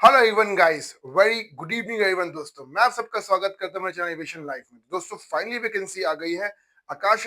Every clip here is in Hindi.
Hello everyone guys, very good evening everyone. दोस्तों, मैं आप सबका स्वागत करता हूं मेरे चैनल एविएशन लाइफ में। दोस्तों, फाइनली वैकेंसी आ गई है आकाश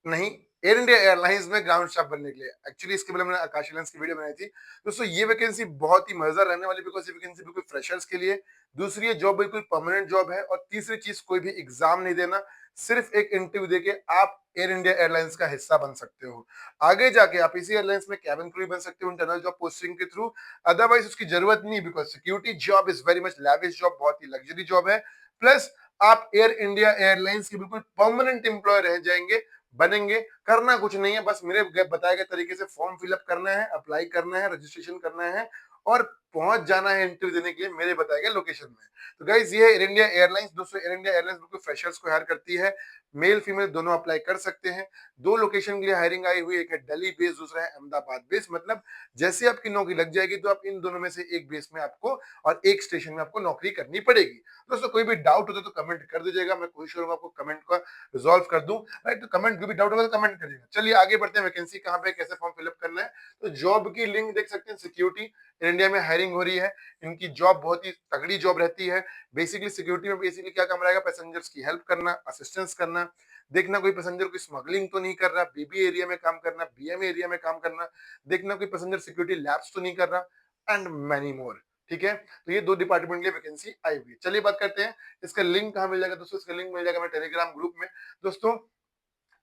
नहीं एयर इंडिया एयरलाइंस में ग्राउंड स्टाफ बनने के लिए। एक्चुअली इसके पहले मैंने आकाश एयरलाइंस की वीडियो बनाई थी। दोस्तों, ये वैकेंसी बहुत ही मजेदार रहने वाली, बिकॉज ये वैकेंसी बिल्कुल फ्रेशर्स के लिए। दूसरी, ये जॉब बिल्कुल परमानेंट जॉब है। और तीसरी चीज, कोई भी एग्जाम नहीं देना, सिर्फ एक इंटरव्यू देके आप एयर इंडिया एयरलाइंस का हिस्सा बन सकते हो। आगे जाके आप इसी एयरलाइंस में कैबिन क्रू बन सकते हो इंटरनल जॉब पोस्टिंग के थ्रू। अदरवाइज उसकी जरूरत नहीं, because security job is very much lavish job, बहुत ही लग्जरी जॉब है। प्लस आप एयर इंडिया एयरलाइंस के बिल्कुल परमानेंट एम्प्लॉय रह जाएंगे, बनेंगे। करना कुछ नहीं है, बस मेरे बताए गए तरीके से फॉर्म फिलअप करना है, अप्लाई करना है, रजिस्ट्रेशन करना है और पहुंच जाना है इंटरव्यू देने के लिए मेरे बताए गए लोकेशन में। तो गाइज, ये एयर इंडिया एयरलाइंस, दोस्तों एयर इंडिया एयरलाइंस बिल्कुल फ्रेशर्स को हायर करती है। मेल फीमेल दोनों अप्लाई कर सकते हैं। दो लोकेशन के लिए हायरिंग आई हुई है, एक है दिल्ली बेस, दूसरा है अहमदाबाद बेस। मतलब जैसे आपकी नौकरी लग जाएगी तो आप इन दोनों में से एक बेस में आपको और एक स्टेशन में आपको नौकरी करनी पड़ेगी। दोस्तों, कोई भी डाउट होता है तो कमेंट कर दीजिएगा, मैं कोशिश करूंगा आपको कमेंट का रिजॉल्व कर दूं। राइट, तो कमेंट कोई भी डाउट होगा तो कमेंट करिएगा। चलिए आगे बढ़ते हैं, वैकेंसी कहाँ पे कैसे फॉर्म फिलअप करना है। तो जॉब की लिंक देख सकते हैं, सिक्योरिटी इंडिया में हायरिंग हो रही है। इनकी जॉब बहुत ही तगड़ी जॉब रहती है। बेसिकली सिक्योरिटी में बेसिकली क्या काम रहेगा, पैसेंजर्स की हेल्प करना, असिस्टेंस करना, देखना कोई पैसेंजर कोई स्मगलिंग तो नहीं कर रहा, बीबी एरिया में काम करना, बीएम एरिया में काम करना, देखना कोई पैसेंजर सिक्योरिटी लैप्स तो नहीं कर रहा, एंड मैनी मोर। ठीक है, तो ये दो डिपार्टमेंट के लिए वैकेंसी आई हुई है। चलिए बात करते हैं इसका लिंक कहाँ मिल जाएगा। दोस्तों, इसका लिंक मिल जाएगा मेरे टेलीग्राम ग्रुप में। दोस्तों,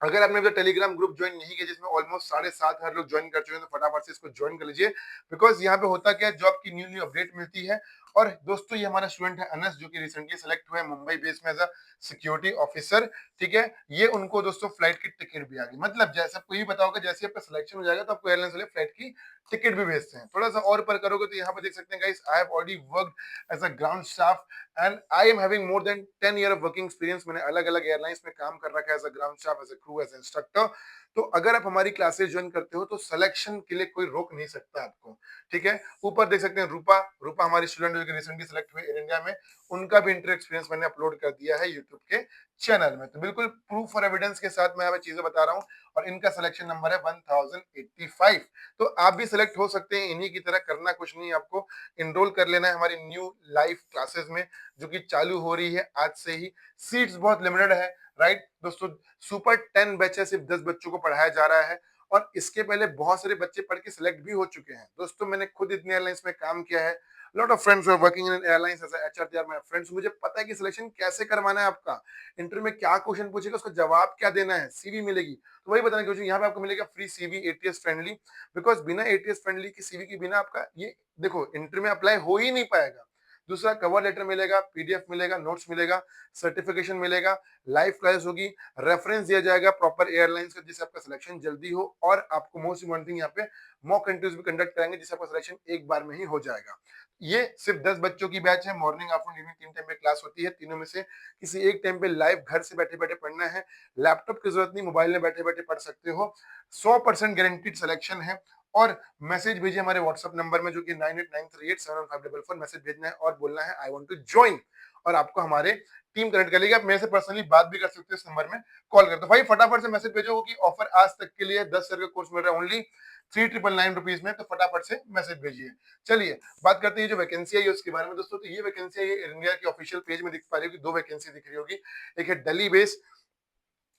अगर आपने अभी टेलीग्राम ग्रुप ज्वाइन नहीं किया, जिसमें ऑलमोस्ट 7,500 लोग ज्वाइन कर चुके हैं, तो फटाफट से इसको ज्वाइन कर लीजिए। बिकॉज यहाँ पे होता क्या है, जॉब की न्यू न्यू अपडेट मिलती है। और दोस्तों, ये हमारा स्टूडेंट है अनस, जो कि रिसेंटली सेलेक्ट हुआ है मुंबई बेस में एज अ सिक्योरिटी ऑफिसर। ठीक है, ये उनको दोस्तों फ्लाइट की टिकट भी आ गई। मतलब जैसे आपको ये बताओगे, जैसे आपका सिलेक्शन हो जाएगा तो आपको एयरलाइंस वाले फ्लाइट की टिकट भी भेजते हैं। थोड़ा सा और पर करोगे तो यहाँ पे देख सकते हैं guys, I have already worked as a ground staff and I am having more than 10 year of working experience. मैंने अलग अलग एयरलाइंस में काम कर रखा है as a ground staff, as a crew, as instructor. तो अगर आप हमारी क्लासेस ज्वाइन करते हो तो सिलेक्शन के लिए कोई रोक नहीं सकता आपको। ठीक है, ऊपर देख सकते हैं रूपा, रूपा हमारी स्टूडेंट जो कि रिसेंटली सेलेक्ट हुए एयर इंडिया में, उनका भी इंटर एक्सपीरियंस मैंने अपलोड कर दिया है यूट्यूब के चैनल में। तो बिल्कुल प्रूफ और एविडेंस के साथ मैं यहाँ पे चीजें बता रहा हूँ। और इनका सिलेक्शन नंबर है 1085। तो आप भी सिलेक्ट हो सकते हैं इन्हीं की तरह। करना कुछ नहीं, आपको इनरोल कर लेना है हमारी न्यू लाइव क्लासेस में, जो कि चालू हो रही है आज से ही। सीट्स बहुत लिमिटेड है। राइट दोस्तों, सुपर 10 बैच है, सिर्फ 10 बच्चों को पढ़ाया जा रहा है। और इसके पहले बहुत सारे बच्चे पढ़ के सिलेक्ट भी हो चुके हैं। दोस्तों, मैंने खुद इतने एयरलाइंस में काम किया है। Lot of friends are working in airlines as HR, they are my friends. मुझे पता है कि सिलेक्शन कैसे करवाना है आपका। इंटरव्यू में क्या क्वेश्चन पूछेगा, उसका जवाब क्या देना है, सीवी मिलेगी। तो वही बताने की यहाँ पे आपको मिलेगा free CV, ATS friendly. Because बिना एटीएस फ्रेंडली की सीवी के बिना आपका ये देखो इंटरव्यू में अप्लाई हो ही नहीं पाएगा। दूसरा, कवर लेटर मिलेगा, पीडीएफ मिलेगा, नोट्स मिलेगा, सर्टिफिकेशन मिलेगा, लाइव क्लास होगी, रेफरेंस दिया जाएगा प्रॉपर एयरलाइंस का, जिससे आपका सिलेक्शन जल्दी हो। और आपको मोस्ट इम्पोर्टेंट थिंग, यहाँ पे मॉक इंटरव्यूज भी कंडक्ट करेंगे, जिससे आपका सिलेक्शन एक बार में ही हो जाएगा। ये सिर्फ 10 बच्चों की बैच है। मॉर्निंग आफ्टरनून इवनिंग 3 टाइम पे क्लास होती है। तीनों में से किसी एक टाइम पे लाइव घर से बैठे बैठे पढ़ना है। लैपटॉप की जरूरत नहीं, मोबाइल में बैठे बैठे पढ़ सकते हो। 100% गारंटीड सिलेक्शन है। और मैसेज भेजिए हमारे व्हाट्सएप नंबर में, जो कि 9893871544। मैसेज भेजना है और बोलना है आई वांट टू ज्वाइन, और आपको हमारे टीम कनेक्ट कर लेगी। आप मेरे से पर्सनली बात भी कर सकते हो इस नंबर में कॉल कर। तो भाई फटाफट से मैसेज भेजो कि ऑफर आज तक के लिए 10 सर का कोर्स मिल रहा है ओनली 3999 में। तो फटाफट से मैसेज भेजिए। चलिए बात करते हैं जो वैकेंसी है उसके बारे में। दोस्तों, तो ये वैकेंसी है, ये इंडिया के ऑफिशियल पेज में दिख पा रही होगी। दो वैकेंसी दिख रही होगी, एक है दिल्ली बेस,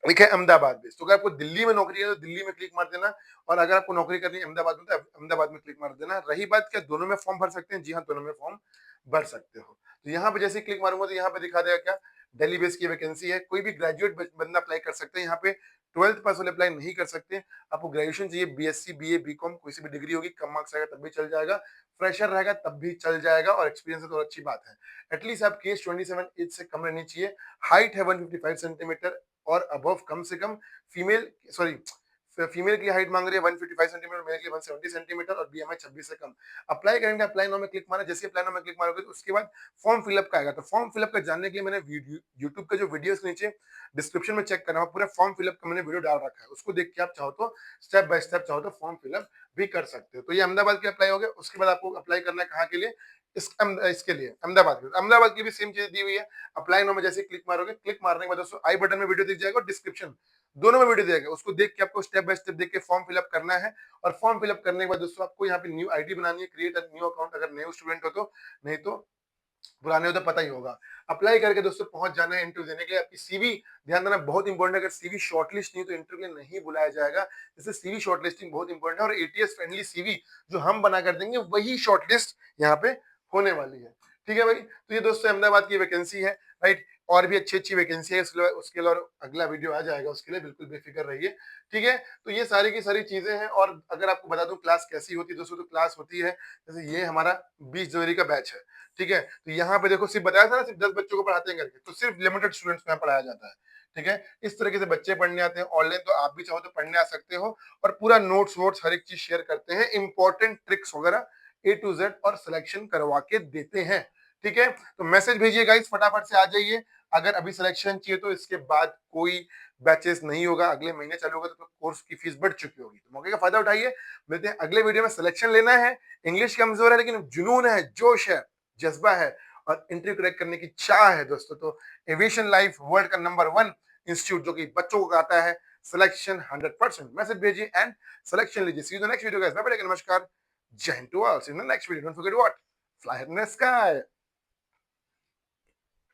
एक है अहमदाबाद बेस। तो अगर आपको दिल्ली में नौकरी है तो दिल्ली में क्लिक मार देना, और अगर आपको नौकरी करनी है अहमदाबाद में तो अहमदाबाद में क्लिक मार देना। रही बात क्या दोनों में फॉर्म भर सकते हैं, जी हाँ, दोनों में फॉर्म भर सकते हो। तो यहाँ पे जैसे क्लिक मारूंगा तो यहाँ पे दिखा देगा क्या, दिल्ली बेस की वैकेंसी है। कोई भी ग्रेजुएट बंदा अप्लाई कर सकते हैं। यहाँ पे 12th पास वाले अप्लाई नहीं कर सकते। आपको ग्रेजुएशन चाहिए, बीएससी, बीए, बीकॉम, कोई सी भी डिग्री होगी, कम मार्क्स आएगा तब भी चल जाएगा, फ्रेशर रहेगा तब भी चल जाएगा, और एक्सपीरियंस है तो अच्छी बात है। एटलीस्ट आपकी एज 27 एज से कम रहनी चाहिए। हाइट है 155 सेंटीमीटर और अबव कम से कम। फीमेल सॉरी फीमेल की हाइट मांग रही है 155 सेंटीमीटर, मेल की 170 सेंटीमीटर, और बीएमआई 26 से कम। अप्लाई करेंगे, अप्लाई नाउ में क्लिक मारा। जैसे अप्लाई नाउ में क्लिक मारोगे तो उसके बाद फॉर्म फिलअप का आएगा। तो फॉर्म फिलअप का जानने के लिए मैंने यूट्यूब का जो वीडियो नीचे डिस्क्रिप्शन में चेक करना, पूरा फॉर्म फिलअप का मैंने वीडियो डाल रखा है। उसको देख के आप चाहो तो स्टेप बाय स्टेप चाहो तो फॉर्म फिलअप भी कर सकते हो। तो ये अहमदाबाद के अप्लाई हो गया। उसके बाद आपको अप्लाई करना है कहाँ के लिए, इसके लिए अहमदाबाद की भी सेम चीज दी हुई है। अप्लाई नाउ में जैसे क्लिक मारोगे, क्लिक मारने के बाद दोस्तों आई बटन में वीडियो दिख जाएगा, डिस्क्रिप्शन दोनों में वीडियो दिया गया, उसको देख के आपको स्टेप बाय स्टेप देख के फॉर्म फिलअप करना है। और फॉर्म फिलअप करने के बाद दोस्तों आपको यहाँ पे न्यू आईडी बनानी है, क्रिएट अ न्यू अकाउंट अगर नए स्टूडेंट हो तो, नहीं तो पुराने हो तो पता ही होगा। अप्लाई करके दोस्तों पहुंच जाना है इंटरव्यू देने के लिए। आपकी सीवी ध्यान देना बहुत इंपॉर्टेंट है, अगर सीवी शॉर्टलिस्ट नहीं तो इंटरव्यू के लिए नहीं बुलाया जाएगा। जैसे सीवी शॉर्टलिस्टिंग बहुत इंपॉर्टेंट है, और एटीएस फ्रेंडली सीवी जो हम बना कर देंगे वही शॉर्टलिस्ट यहाँ पे होने वाली है। ठीक है भाई, तो ये दोस्तों अहमदाबाद की वैकेंसी है, राइट। और भी अच्छी अच्छी वैकेंसी है, उसके लिए और अगला वीडियो आ जाएगा, उसके लिए बिल्कुल बेफिक्र रहिए। ठीक है, तो ये सारी की सारी चीजें हैं। और अगर आपको बता दूं क्लास कैसी होती है दोस्तों, तो क्लास होती है जैसे ये हमारा 20 जनवरी का बैच है। ठीक है, तो यहाँ पे देखो सिर्फ बताया था ना, सिर्फ 10 बच्चों को पढ़ाते हैं करके, तो सिर्फ लिमिटेड स्टूडेंट्स को यहाँ पढ़ाया जाता है। ठीक है, इस तरीके से बच्चे पढ़ने आते हैं ऑनलाइन, तो आप भी चाहो तो पढ़ने आ सकते हो। और पूरा नोट्स वोट्स हर एक चीज शेयर करते हैं, इंपॉर्टेंट ट्रिक्स वगैरह A to Z और सिलेक्शन करवा के देते हैं। ठीक है, तो मैसेज भेजिए गाइस, फटाफट से आ जाइए। अगर अभी सिलेक्शन चाहिए तो इसके बाद कोई बैचेस नहीं होगा, अगले महीने चालू होगा, तो कोर्स की फीस बढ़ चुकी होगी, तो मौके का फायदा उठाइए। मिलते हैं अगले वीडियो में। सिलेक्शन लेना है, इंग्लिश कमजोर है लेकिन जुनून है, जोश है, जज्बा है और इंटरव्यू क्रैक करने की चाह है दोस्तों, तो एविएशन लाइफ वर्ल्ड का नंबर 1 इंस्टीट्यूट जो कि बच्चों को आता है सिलेक्शन 100%। मैसेज भेजिए एंड सिलेक्शन लीजिए। See you the next video guys, bye bye, नमस्कार, जय हिंद to all, see you in the next video, don't forget what, fly in the sky.